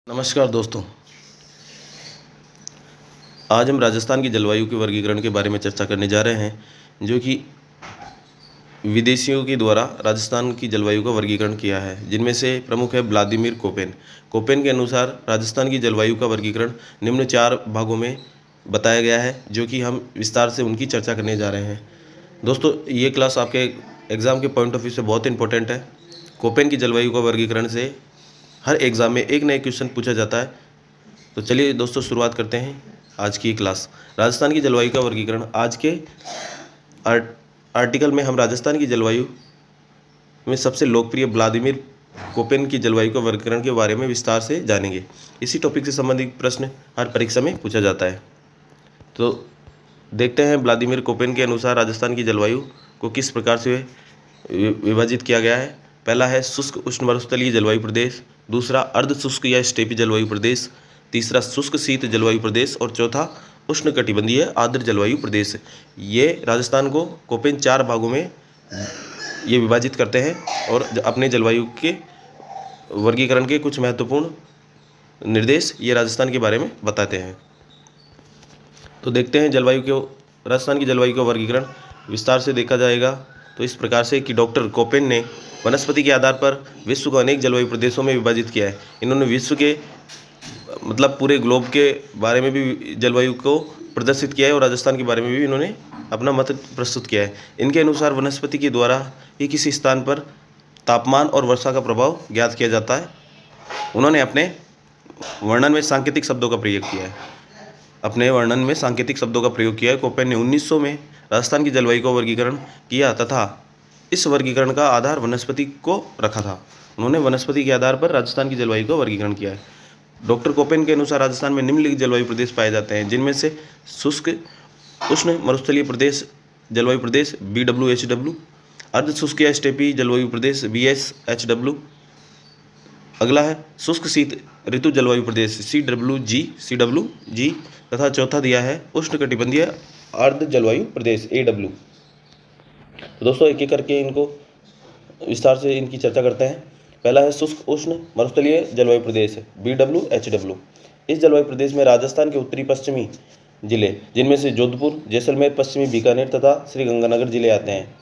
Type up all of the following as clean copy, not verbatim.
नमस्कार दोस्तों। आज हम राजस्थान की जलवायु के वर्गीकरण के बारे में चर्चा करने जा रहे हैं, जो कि विदेशियों के द्वारा राजस्थान की जलवायु का वर्गीकरण किया है, जिनमें से प्रमुख है व्लादिमीर कोपेन। कोपेन के अनुसार राजस्थान की जलवायु का वर्गीकरण निम्न 4 भागों में बताया गया है, जो कि हम विस्तार से उनकी चर्चा करने जा रहे हैं। दोस्तों, ये क्लास आपके एग्ज़ाम के पॉइंट ऑफ व्यू से बहुत इंपॉर्टेंट है। कोपेन की जलवायु का वर्गीकरण से हर एग्ज़ाम में एक नए क्वेश्चन पूछा जाता है। तो चलिए दोस्तों, शुरुआत करते हैं आज की क्लास। राजस्थान की जलवायु का वर्गीकरण। आज के आर्टिकल में हम राजस्थान की जलवायु में सबसे लोकप्रिय व्लादिमीर कोपेन की जलवायु का वर्गीकरण के बारे में विस्तार से जानेंगे। इसी टॉपिक से संबंधित प्रश्न हर परीक्षा में पूछा जाता है। तो देखते हैं व्लादिमीर कोपेन के अनुसार राजस्थान की जलवायु को किस प्रकार से विभाजित किया गया है। पहला है शुष्क उष्ण मरुस्थलीय जलवायु प्रदेश, दूसरा अर्ध शुष्क या स्टेपी जलवायु प्रदेश, तीसरा शुष्क शीत जलवायु प्रदेश और चौथा उष्णकटिबंधीय आर्द्र जलवायु प्रदेश। ये राजस्थान को कोपेन 4 भागों में ये विभाजित करते हैं और अपने जलवायु के वर्गीकरण के कुछ महत्वपूर्ण निर्देश ये राजस्थान के बारे में बताते हैं। तो देखते हैं राजस्थान की जलवायु का वर्गीकरण विस्तार से देखा जाएगा। तो इस प्रकार से कि डॉक्टर कोपेन ने वनस्पति के आधार पर विश्व को अनेक जलवायु प्रदेशों में विभाजित किया है। इन्होंने विश्व के पूरे ग्लोब के बारे में भी जलवायु को प्रदर्शित किया है और राजस्थान के बारे में भी इन्होंने अपना मत प्रस्तुत किया है। इनके अनुसार वनस्पति के द्वारा ही किसी स्थान पर तापमान और वर्षा का प्रभाव ज्ञात किया जाता है। उन्होंने अपने वर्णन में सांकेतिक शब्दों का प्रयोग किया है। कोपेन ने 1900 में राजस्थान की जलवायु का वर्गीकरण किया तथा इस वर्गीकरण का आधार वनस्पति को रखा था। उन्होंने वनस्पति के आधार पर राजस्थान की जलवायु का वर्गीकरण किया है। डॉक्टर कोपेन के अनुसार राजस्थान में निम्नलिखित जलवायु प्रदेश पाए जाते हैं, जिनमें से शुष्क उष्ण मरुस्थलीय प्रदेश जलवायु प्रदेश BWHW, अर्ध शुष्क या स्टेपी जलवायु प्रदेश BSHW। अगला है शुष्क शीत ऋतु जलवायु प्रदेश CWG तथा चौथा दिया है उष्णकटिबंधीय आर्द्र जलवायु प्रदेश AW। तो दोस्तों, एक एक करके इनको विस्तार से इनकी चर्चा करते हैं। पहला है शुष्क उष्ण मरुस्थलीय जलवायु प्रदेश BWHW। इस जलवायु प्रदेश में राजस्थान के उत्तरी पश्चिमी जिले, जिनमें से जोधपुर, जैसलमेर, पश्चिमी बीकानेर तथा श्रीगंगानगर जिले आते हैं।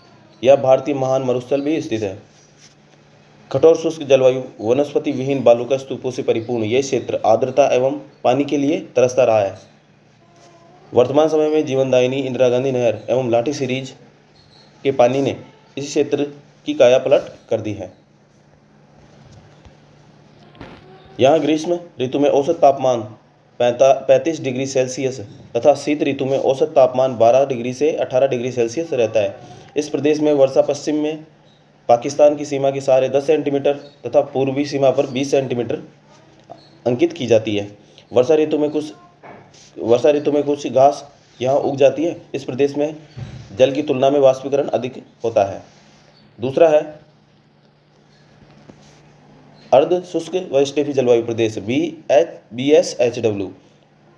यह भारतीय महान मरुस्थल भी स्थित है। कठोर शुष्क जलवायु वनस्पति विहीन बालू स्तूपों से परिपूर्ण यह क्षेत्र आर्द्रता एवं पानी के लिए तरसता रहा है। वर्तमान समय में जीवनदायिनी इंदिरा गांधी नहर एवं लाठी सीरीज के पानी ने इस क्षेत्र की काया पलट कर दी है। यहाँ ग्रीष्म ऋतु में औसत तापमान 35 डिग्री सेल्सियस तथा शीत ऋतु में औसत तापमान 12 डिग्री से 18 डिग्री सेल्सियस रहता है। इस प्रदेश में वर्षा पश्चिम में पाकिस्तान की सीमा के सहारे 10 सेंटीमीटर तथा पूर्वी सीमा पर 20 सेंटीमीटर अंकित की जाती है। वर्षा ऋतु में कुछ घास यहाँ उग जाती है। इस प्रदेश में जल की तुलना में वाष्पीकरण अधिक होता है। दूसरा है अर्ध शुष्क व स्टेपी जलवायु प्रदेश BSHW।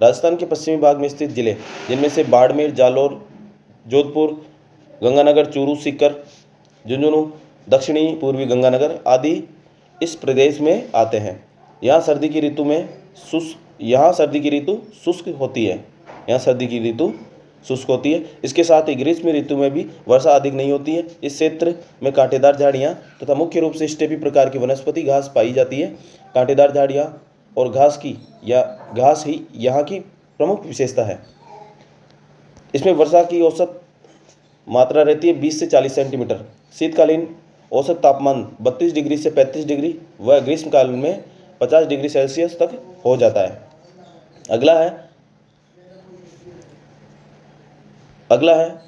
राजस्थान के पश्चिमी भाग में स्थित जिले, जिनमें से बाड़मेर, जालौर, जोधपुर, गंगानगर, चूरू, सीकर, झुंझुनू, दक्षिणी पूर्वी गंगानगर आदि इस प्रदेश में आते हैं। यहाँ सर्दी की ऋतु शुष्क होती है। इसके साथ ही ग्रीष्म ऋतु में भी वर्षा अधिक नहीं होती है। इस क्षेत्र में कांटेदार झाड़ियाँ तथा मुख्य रूप से स्टेपी प्रकार की वनस्पति घास पाई जाती है। कांटेदार झाड़ियाँ और घास ही यहाँ की प्रमुख विशेषता है। इसमें वर्षा की औसत मात्रा रहती है 20 से 40 सेंटीमीटर। शीतकालीन औसत तापमान 32 डिग्री से 35 डिग्री व ग्रीष्मकाल में 50 डिग्री सेल्सियस तक हो जाता है। अगला है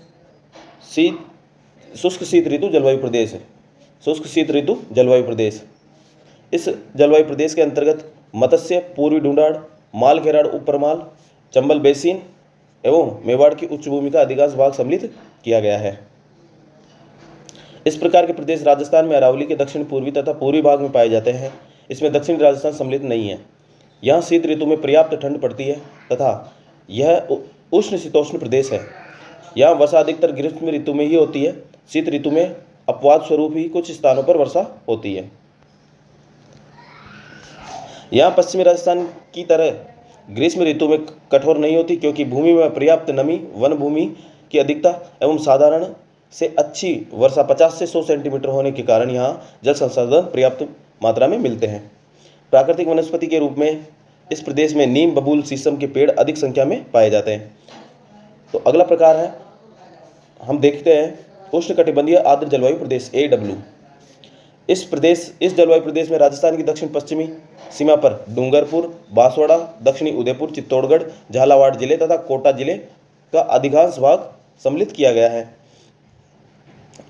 शुष्क शीत ऋतु जलवायु प्रदेश। इस जलवायु प्रदेश के अंतर्गत मत्स्य, पूर्वी ढूंढाड़, माल घेराड़, उपरमाल, चंबल बेसिन एवं मेवाड़ की उच्च भूमि का अधिकांश भाग सम्मिलित किया गया है। इस प्रकार के प्रदेश राजस्थान में अरावली के दक्षिण पूर्वी तथा पूर्वी भाग में पाए जाते हैं। इसमें दक्षिणी राजस्थान सम्मिलित नहीं है। यहाँ शीत ऋतु में पर्याप्त ठंड पड़ती है तथा यह उष्ण शीतोष्ण प्रदेश है। यहाँ वर्षा अधिकतर ग्रीष्म ऋतु में ही होती है। शीत ऋतु में अपवाद स्वरूप ही कुछ स्थानों पर वर्षा होती है। यहाँ पश्चिमी राजस्थान की तरह ग्रीष्म ऋतु में कठोर नहीं होती, क्योंकि भूमि में पर्याप्त नमी, वन भूमि की अधिकता एवं साधारण से अच्छी वर्षा 50 से 100 सेंटीमीटर होने के कारण यहाँ जल संसाधन पर्याप्त मात्रा में मिलते हैं। प्राकृतिक वनस्पति के रूप में इस प्रदेश में नीम, बबूल, शीशम के पेड़ अधिक संख्या में पाए जाते हैं। तो अगला प्रकार है, हम देखते हैं उष्णकटिबंधीय आर्द्र जलवायु प्रदेश AW। इस जलवायु प्रदेश में राजस्थान की दक्षिण पश्चिमी सीमा पर डूंगरपुर, बांसवाड़ा, दक्षिणी उदयपुर, चित्तौड़गढ़, झालावाड़ जिले तथा कोटा जिले का अधिकांश भाग सम्मिलित किया गया है।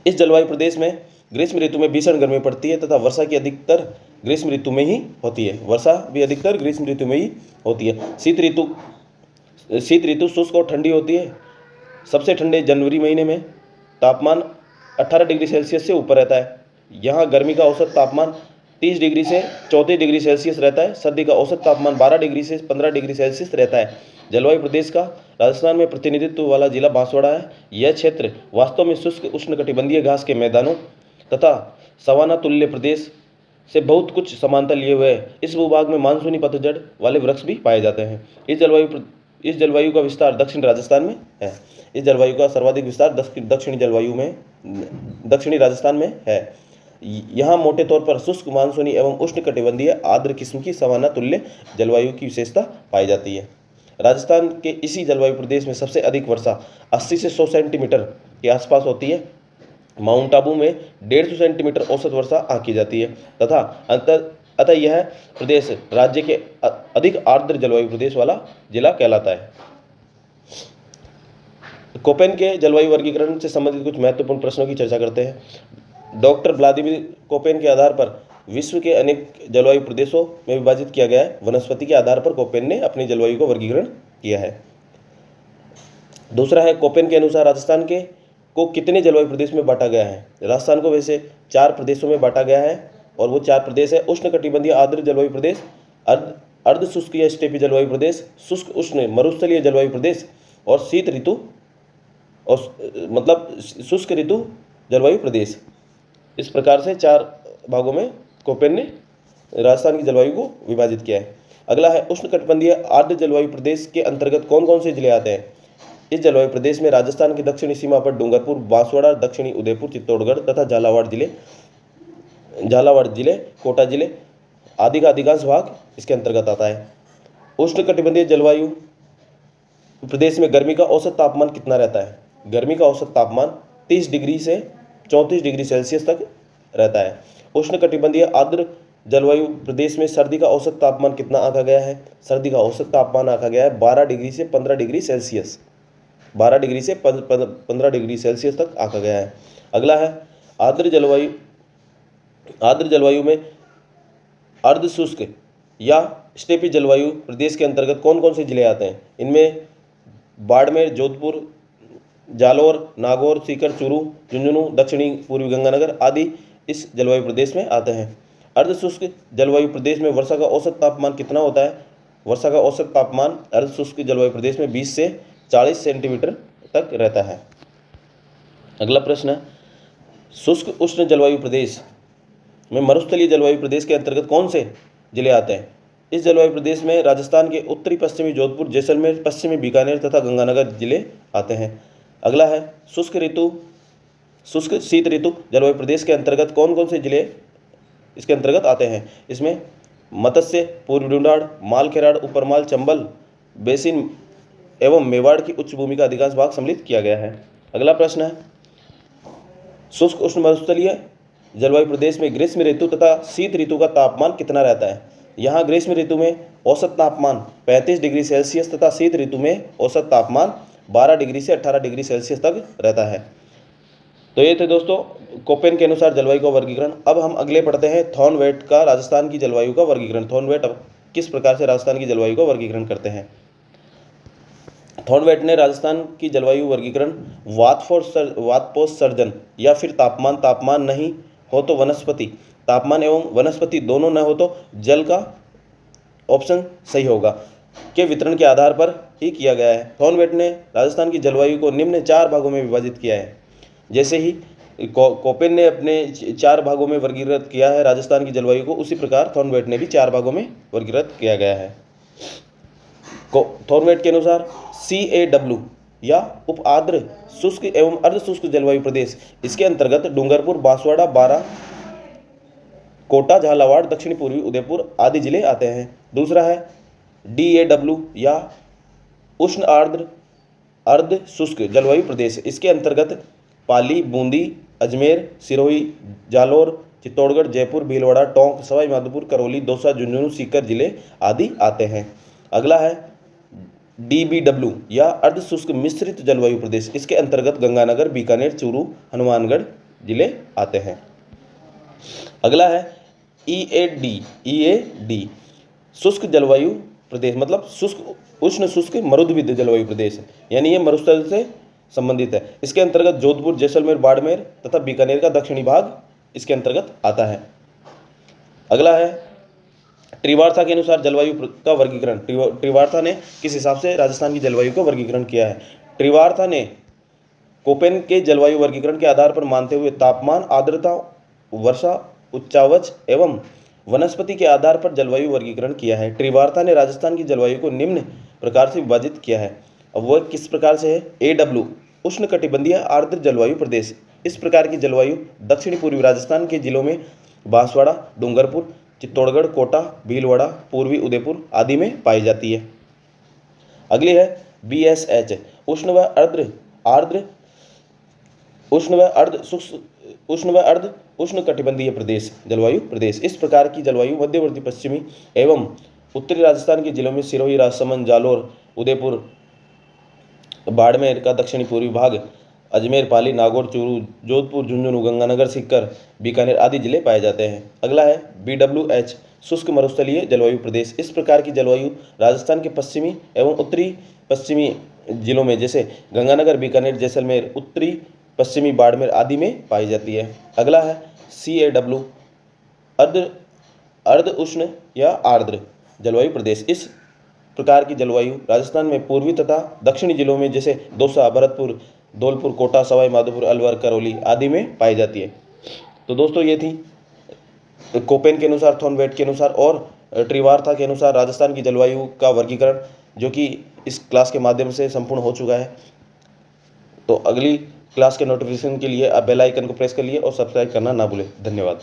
इस जलवायु प्रदेश में ग्रीष्म ऋतु में भीषण गर्मी पड़ती है तथा वर्षा की अधिकतर ग्रीष्म ऋतु में ही होती है। वर्षा भी अधिकतर ग्रीष्म ऋतु में ही होती है। शीत ऋतु शुष्क और ठंडी होती है। सबसे ठंडे जनवरी महीने में तापमान 18 डिग्री सेल्सियस से ऊपर रहता है। यहाँ गर्मी का औसत तापमान 30 डिग्री से 34 डिग्री सेल्सियस रहता है। सर्दी का औसत तापमान 12 डिग्री से 15 डिग्री सेल्सियस रहता है। जलवायु प्रदेश का राजस्थान में प्रतिनिधित्व वाला जिला बांसवाड़ा है। यह क्षेत्र वास्तव में शुष्क उष्णकटिबंधीय घास के मैदानों तथा सवाना तुल्य प्रदेश से बहुत कुछ समानता लिए हुए है। इस भूभाग में मानसूनी पतझड़ वाले वृक्ष भी पाए जाते हैं। इस जलवायु का विस्तार दक्षिण राजस्थान में है। इस जलवायु का सर्वाधिक विस्तार दक्षिणी राजस्थान में है। यहाँ मोटे तौर पर शुष्क, मानसूनी एवं उष्णकटिबंधीय आर्द्र किस्म की सवाना तुल्य जलवायु की विशेषता पाई जाती है। राजस्थान के इसी जलवायु प्रदेश में सबसे अधिक वर्षा 80 से 100 सेंटीमीटर के आसपास होती है। माउंट आबू में 150 सेंटीमीटर औसत वर्षा आंकी जाती है तथा अतः यह प्रदेश राज्य के अधिक आर्द्र जलवायु प्रदेश वाला जिला कहलाता है। कोपेन के जलवायु वर्गीकरण से संबंधित कुछ महत्वपूर्ण प्रश्नों की चर्चा करते हैं। डॉक्टर व्लादिमीर कोपेन के आधार पर विश्व के अनेक जलवायु प्रदेशों में विभाजित किया गया है। वनस्पति के आधार पर कोपेन ने अपनी जलवायु का वर्गीकरण किया है। दूसरा है, कोपेन के अनुसार राजस्थान को कितने जलवायु प्रदेश में बांटा गया है। राजस्थान को वैसे 4 प्रदेशों में बांटा गया है और वो 4 प्रदेश है: उष्णकटिबंधीय आर्द्र जलवायु प्रदेश, अर्ध शुष्क या स्टेपी जलवायु प्रदेश, शुष्क उष्ण मरुस्थलीय जलवायु प्रदेश और शीत ऋतु और शुष्क ऋतु जलवायु प्रदेश। इस प्रकार से 4 भागों में कोपेन ने राजस्थान की जलवायु को विभाजित किया है। अगला है, उष्णकटिबंधीय आर्द्र जलवायु प्रदेश के अंतर्गत कौन कौन से जिले आते हैं। इस जलवायु प्रदेश में राजस्थान की दक्षिणी सीमा पर डूंगरपुर, बांसवाड़ा, दक्षिणी उदयपुर, चित्तौड़गढ़ तथा झालावाड़ जिले, कोटा जिले आदि का अधिकांश भाग इसके अंतर्गत आता है। उष्णकटिबंधीय जलवायु प्रदेश में गर्मी का औसत तापमान कितना रहता है। गर्मी का औसत तापमान 30 डिग्री से 34 डिग्री सेल्सियस तक रहता है। उष्णकटिबंधीय आर्द्र जलवायु प्रदेश में सर्दी का औसत तापमान कितना आंका गया है। सर्दी का औसत तापमान आंका गया है 12 डिग्री से 15 डिग्री सेल्सियस। 12 डिग्री से 15 डिग्री सेल्सियस तक आंका गया है। अगला है, आर्द्र जलवायु में अर्ध शुष्क या स्टेपी जलवायु प्रदेश के अंतर्गत कौन कौन से जिले आते हैं। इनमें बाड़मेर, जोधपुर, जालौर, नागौर, सीकर, चूरू, झुंझुनू, दक्षिणी पूर्वी गंगानगर आदि इस जलवायु प्रदेश में आते हैं। अर्ध शुष्क जलवायु प्रदेश में वर्षा का औसत तापमान कितना होता है। वर्षा का औसत तापमान अर्ध शुष्क जलवायु प्रदेश में 20 से 40 सेंटीमीटर तक रहता है। अगला प्रश्न है, शुष्क उष्ण जलवायु प्रदेश में मरुस्थलीय जलवायु प्रदेश के अंतर्गत कौन से जिले आते हैं। इस जलवायु प्रदेश में राजस्थान के उत्तरी पश्चिमी जोधपुर, जैसलमेर, पश्चिमी बीकानेर तथा गंगानगर जिले आते हैं। अगला है, शुष्क शीत ऋतु जलवायु प्रदेश के अंतर्गत कौन कौन से जिले इसके अंतर्गत आते हैं। इसमें मत्स्य, पूर्वी डुंडाड़, मालखेराड़, उपरमाल, चंबल, बेसिन एवं मेवाड़ की उच्च भूमि का अधिकांश भाग सम्मिलित किया गया है। अगला प्रश्न है, शुष्क उष्ण मरुस्थलीय जलवायु प्रदेश में ग्रीष्म ऋतु तथा शीत ऋतु का तापमान कितना रहता है। यहाँ ग्रीष्म ऋतु में औसत तापमान 35 डिग्री सेल्सियस तथा शीत ऋतु में औसत तापमान 12 डिग्री से 18 डिग्री सेल्सियस तक रहता है। तो ये थे दोस्तों कोपेन के अनुसार जलवायु का वर्गीकरण। अब हम अगले पढ़ते हैं थॉर्नवेट का राजस्थान की जलवायु का वर्गीकरण। थॉर्नवेट अब किस प्रकार से राजस्थान की जलवायु का वर्गीकरण करते हैं। थॉर्नवेट ने राजस्थान की जलवायु वर्गीकरण वातपोत्सर्जन या फिर तापमान नहीं हो तो वनस्पति, तापमान एवं वनस्पति दोनों न हो तो जल का ऑप्शन सही होगा के वितरण के आधार पर ही किया गया है। थॉर्नवेट ने राजस्थान की जलवायु को निम्न 4 भागों में विभाजित किया है। जैसे ही कोपेन ने अपने 4 भागों में वर्गीकृत किया है राजस्थान की जलवायु को, उसी प्रकार थॉर्नवेट ने भी 4 भागों में वर्गीकृत किया गया है। थॉर्नवेट के अनुसार CAW या उप आर्द्र शुष्क एवं अर्ध शुष्क जलवायु प्रदेश, इसके अंतर्गत डूंगरपुर, बांसवाड़ा, बारां, कोटा, झालावाड़, दक्षिणी पूर्वी उदयपुर आदि जिले आते हैं। दूसरा है DAW या उष्ण आर्द्र अर्ध शुष्क जलवायु प्रदेश, इसके अंतर्गत पाली, बूंदी, अजमेर, सिरोही, जालोर, चित्तौड़गढ़, जयपुर, भीलवाड़ा, टोंक, सवाई माधोपुर, करौली, दौसा, झुंझुनू, सीकर जिले आदि आते हैं। अगला है DBW या अर्ध शुष्क मिश्रित जलवायु प्रदेश, इसके अंतर्गत गंगानगर, बीकानेर, चूरू, हनुमानगढ़ जिले आते हैं। अगला है EAD शुष्क जलवायु प्रदेश, मतलब शुष्क उष्ण शुष्क मरुद्विद जलवायु प्रदेश, यानी ये मरुस्थल से संबंधित है। इसके अंतर्गत जोधपुर, जैसलमेर, बाड़मेर तथा बीकानेर का दक्षिणी भाग इसके अंतर्गत आता है। अगला है त्रिवार्ता के अनुसार जलवायु का वर्गीकरण। त्रिवार्ता ने किस हिसाब से राजस्थान की जलवायु का वर्गीकरण किया है? त्रिवार्ता ने कोपेन के जलवायु वर्गीकरण के आधार पर मानते हुए तापमान, आर्द्रता, वर्षा, उच्चावच एवं वनस्पति के आधार पर जलवायु वर्गीकरण किया है। त्रिवार्ता ने राजस्थान की जलवायु को निम्न प्रकार से विभाजित किया है। अब वह किस प्रकार से है? AW उष्णकटिबंधीय आर्द्र जलवायु प्रदेश, इस प्रकार की जलवायु दक्षिणी पूर्वी राजस्थान के जिलों में बांसवाड़ा, डूंगरपुर, चित्तौड़गढ़, कोटा, भीलवाड़ा, पूर्वी उदयपुर आदि में पाई जाती है। अगली है BSH उष्ण व अर्ध उष्णकटिबंधीय प्रदेश जलवायु प्रदेश, इस प्रकार की जलवायु मध्यवर्ती पश्चिमी एवं उत्तरी राजस्थान के जिलों में सिरोही, राजसमंद, जालोर, उदयपुर, बाड़मेर का दक्षिणी पूर्वी भाग, अजमेर, पाली, नागौर, चूरू, जोधपुर, झुंझुनू, गंगानगर, सीकर, बीकानेर आदि जिले पाए जाते हैं। अगला है BWH शुष्क मरुस्थलीय जलवायु प्रदेश, इस प्रकार की जलवायु राजस्थान के पश्चिमी एवं उत्तरी पश्चिमी जिलों में जैसे गंगानगर, बीकानेर, जैसलमेर, उत्तरी पश्चिमी बाड़मेर आदि में पाई जाती है। अगला है CAW अर्ध उष्ण या आर्द्र जलवायु प्रदेश, इस प्रकार की जलवायु राजस्थान में पूर्वी तथा दक्षिणी जिलों में जैसे दौसा, भरतपुर, धौलपुर, कोटा, सवाई माधोपुर, अलवर, करौली आदि में पाई जाती है। तो दोस्तों ये थी कोपेन के अनुसार, थॉर्नवेट के अनुसार और त्रिवार्ता के अनुसार राजस्थान की जलवायु का वर्गीकरण, जो कि इस क्लास के माध्यम से संपूर्ण हो चुका है। तो अगली क्लास के नोटिफिकेशन के लिए आप बेल आइकन को प्रेस कर लिए और सब्सक्राइब करना ना भूलें। धन्यवाद।